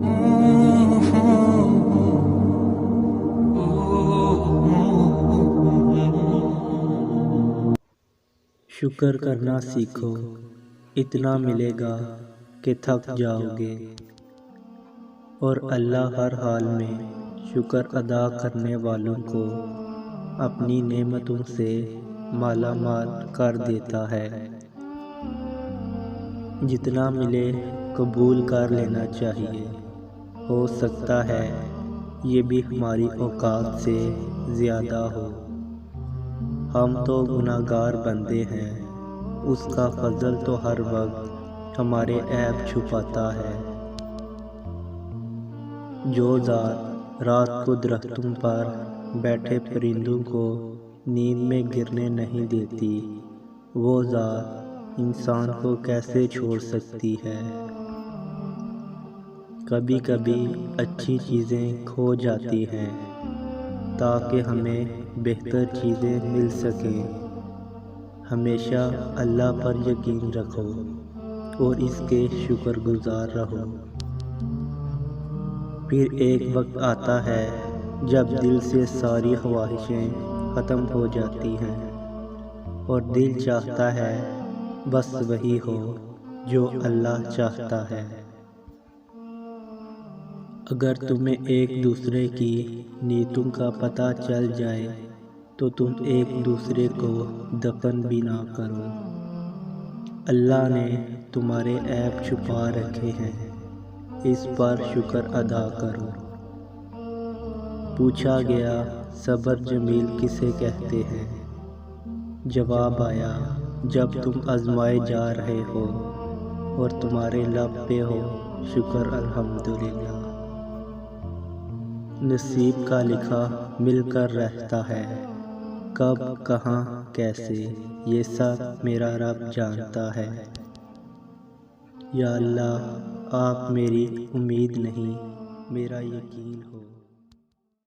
شکر کرنا سیکھو، اتنا ملے گا کہ تھک جاؤ گے، اور اللہ ہر حال میں شکر ادا کرنے والوں کو اپنی نعمتوں سے مالا مال کر دیتا ہے۔ جتنا ملے قبول کر لینا چاہیے، ہو سکتا ہے یہ بھی ہماری اوقات سے زیادہ ہو۔ ہم تو گناہگار بندے ہیں، اس کا فضل تو ہر وقت ہمارے عیب چھپاتا ہے۔ جو ذات رات کو درختوں پر بیٹھے پرندوں کو نیند میں گرنے نہیں دیتی، وہ ذات انسان کو کیسے چھوڑ سکتی ہے؟ کبھی کبھی اچھی چیزیں کھو جاتی ہیں تاکہ ہمیں بہتر چیزیں مل سکیں۔ ہمیشہ اللہ پر یقین رکھو اور اس کے شکر گزار رہو۔ پھر ایک وقت آتا ہے جب دل سے ساری خواہشیں ختم ہو جاتی ہیں اور دل چاہتا ہے بس وہی ہو جو اللہ چاہتا ہے۔ اگر تمہیں ایک دوسرے کی نیتوں کا پتہ چل جائے تو تم ایک دوسرے کو دفن بھی نہ کرو۔ اللہ نے تمہارے عیب چھپا رکھے ہیں، اس پر شکر ادا کرو۔ پوچھا گیا صبر جمیل کسے کہتے ہیں؟ جواب آیا جب تم آزمائے جا رہے ہو اور تمہارے لب پہ ہو شکر الحمدللہ۔ نصیب کا لکھا مل کر رہتا ہے، کب کہاں کیسے یہ سب میرا رب جانتا ہے۔ یا اللہ آپ میری امید نہیں میرا یقین ہو۔